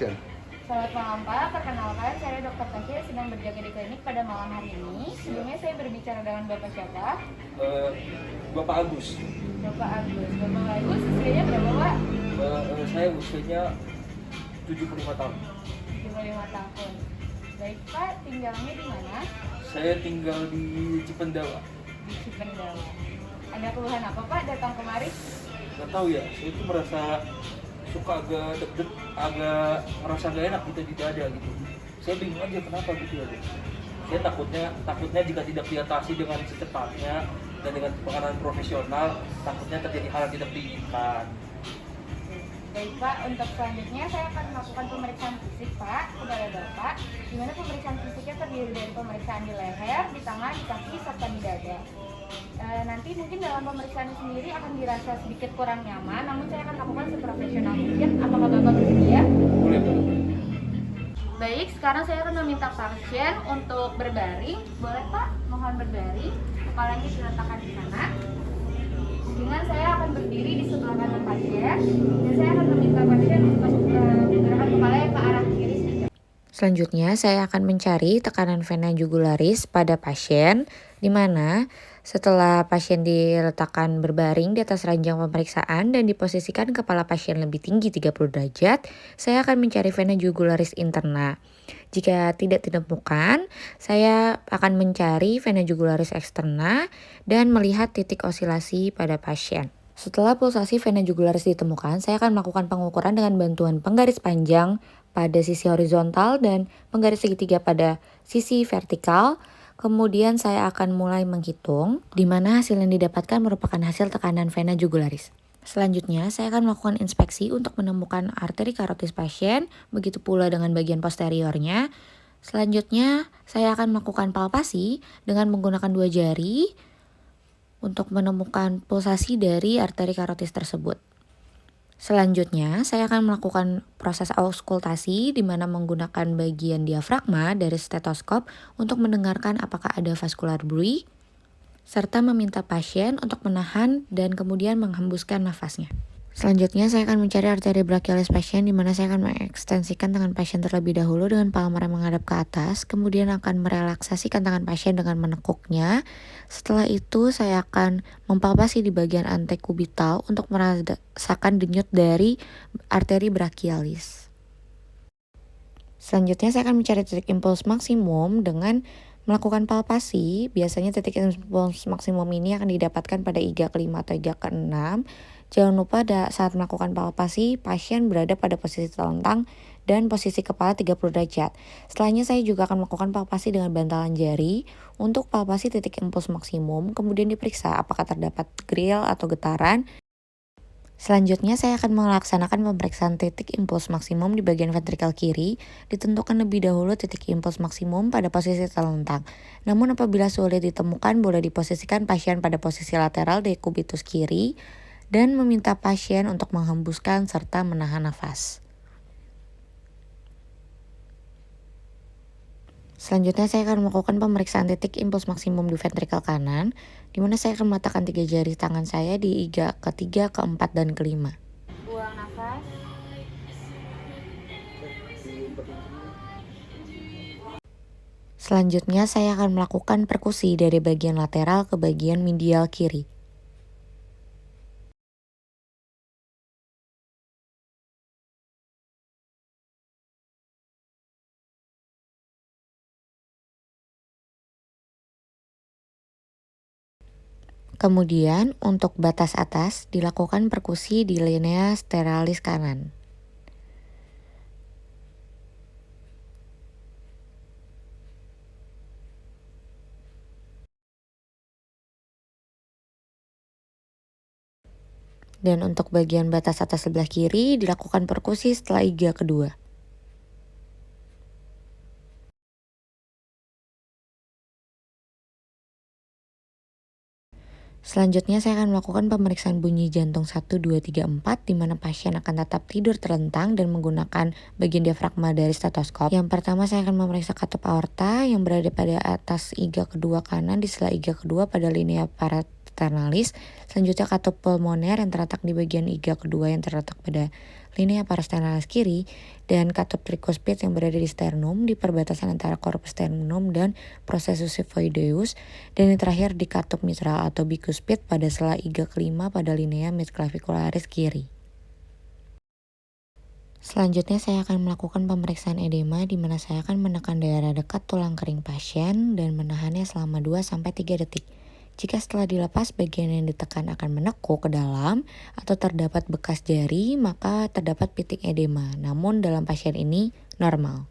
Selamat malam Pak, perkenalkan saya Dr. Tasya sedang berjaga di klinik pada malam hari ini. Sebelumnya saya berbicara dengan Bapak siapa? Bapak Agus. Bapak Agus. Bapak Agus usianya berapa Pak? Saya usianya 75 tahun. 25 tahun. Baik Pak, tinggalnya di mana? Saya tinggal di Cipendawa. Di Cipendawa. Ada keluhan apa Pak datang kemari? Gak tahu ya, saya itu merasa suka agak deg-deg, agak merasa gak enak gitu di dada gitu. Saya bingung aja kenapa gitu ya. Saya takutnya jika tidak diatasi dengan secepatnya dan dengan penanganan profesional, takutnya terjadi hal yang tidak diinginkan. Baik Pak, untuk selanjutnya saya akan melakukan pemeriksaan fisik Pak kepada Bapak, di mana pemeriksaan fisiknya terdiri dari pemeriksaan di leher, di tangan, di kaki, serta di dada. Nanti mungkin dalam pemeriksaan sendiri akan dirasa sedikit kurang nyaman, namun saya akan lakukan seprofesional mungkin. Apakah Bapak bersedia? Boleh. Baik, sekarang saya akan meminta pasien untuk berbaring. Boleh Pak, mohon berbaring. Kepalanya diletakkan di sana. Dengan saya akan berdiri di sebelah kanan pasien, dan saya akan meminta pasien untuk menggerakkan kepalanya ke arah kiri saja. Selanjutnya, saya akan mencari tekanan vena jugularis pada pasien, di mana setelah pasien diletakkan berbaring di atas ranjang pemeriksaan dan diposisikan kepala pasien lebih tinggi 30 derajat, saya akan mencari vena jugularis interna. Jika tidak ditemukan, saya akan mencari vena jugularis eksterna dan melihat titik osilasi pada pasien. Setelah pulsasi vena jugularis ditemukan, saya akan melakukan pengukuran dengan bantuan penggaris panjang pada sisi horizontal dan penggaris segitiga pada sisi vertikal. Kemudian saya akan mulai menghitung, di mana hasil yang didapatkan merupakan hasil tekanan vena jugularis. Selanjutnya, saya akan melakukan inspeksi untuk menemukan arteri karotis pasien, begitu pula dengan bagian posteriornya. Selanjutnya, saya akan melakukan palpasi dengan menggunakan 2 jari untuk menemukan pulsasi dari arteri karotis tersebut. Selanjutnya, saya akan melakukan proses auskultasi di mana menggunakan bagian diafragma dari stetoskop untuk mendengarkan apakah ada vascular buoy, serta meminta pasien untuk menahan dan kemudian menghembuskan nafasnya. Selanjutnya, saya akan mencari arteri brachialis pasien di mana saya akan mengekstensikan tangan pasien terlebih dahulu dengan palmar yang menghadap ke atas, kemudian akan merelaksasikan tangan pasien dengan menekuknya. Setelah itu, saya akan mempalpasi di bagian antekubital untuk merasakan denyut dari arteri brachialis. Selanjutnya, saya akan mencari titik impuls maksimum dengan melakukan palpasi. Biasanya titik impuls maksimum ini akan didapatkan pada iga ke-5 atau iga ke-6. Jangan lupa saat melakukan palpasi, pasien berada pada posisi telentang dan posisi kepala 30 derajat. Setelahnya saya juga akan melakukan palpasi dengan bantalan jari untuk palpasi titik impuls maksimum, kemudian diperiksa apakah terdapat grill atau getaran. Selanjutnya saya akan melaksanakan pemeriksaan titik impuls maksimum di bagian ventrikel kiri, ditentukan lebih dahulu titik impuls maksimum pada posisi telentang. Namun apabila sulit ditemukan, boleh diposisikan pasien pada posisi lateral dekubitus kiri, dan meminta pasien untuk menghembuskan serta menahan nafas. Selanjutnya saya akan melakukan pemeriksaan titik impuls maksimum di ventrikel kanan, di mana saya akan meletakkan 3 jari tangan saya di iga ke-3, ke-4, dan ke-5. Buang nafas. Selanjutnya saya akan melakukan perkusi dari bagian lateral ke bagian medial kiri. Kemudian untuk batas atas dilakukan perkusi di linea steraalis kanan. Dan untuk bagian batas atas sebelah kiri dilakukan perkusi setelah iga kedua. Selanjutnya saya akan melakukan pemeriksaan bunyi jantung 1, 2, 3, 4 di mana pasien akan tetap tidur terlentang dan menggunakan bagian diafragma dari stetoskop. Yang pertama saya akan memeriksa katup aorta yang berada pada atas iga kedua kanan di sela iga kedua pada linea parasternalis. Selanjutnya katup pulmoner yang terletak di bagian iga kedua yang terletak pada linea parasternal kiri, dan katup tricuspid yang berada di sternum di perbatasan antara corpus sternum dan processus xiphoideus, dan yang terakhir di katup mitral atau bicuspid pada sela iga kelima pada linea midclavicularis kiri. Selanjutnya saya akan melakukan pemeriksaan edema di mana saya akan menekan daerah dekat tulang kering pasien dan menahannya selama 2-3 detik. Jika setelah dilepas bagian yang ditekan akan menekuk ke dalam atau terdapat bekas jari, maka terdapat pitik edema. Namun dalam pasien ini normal.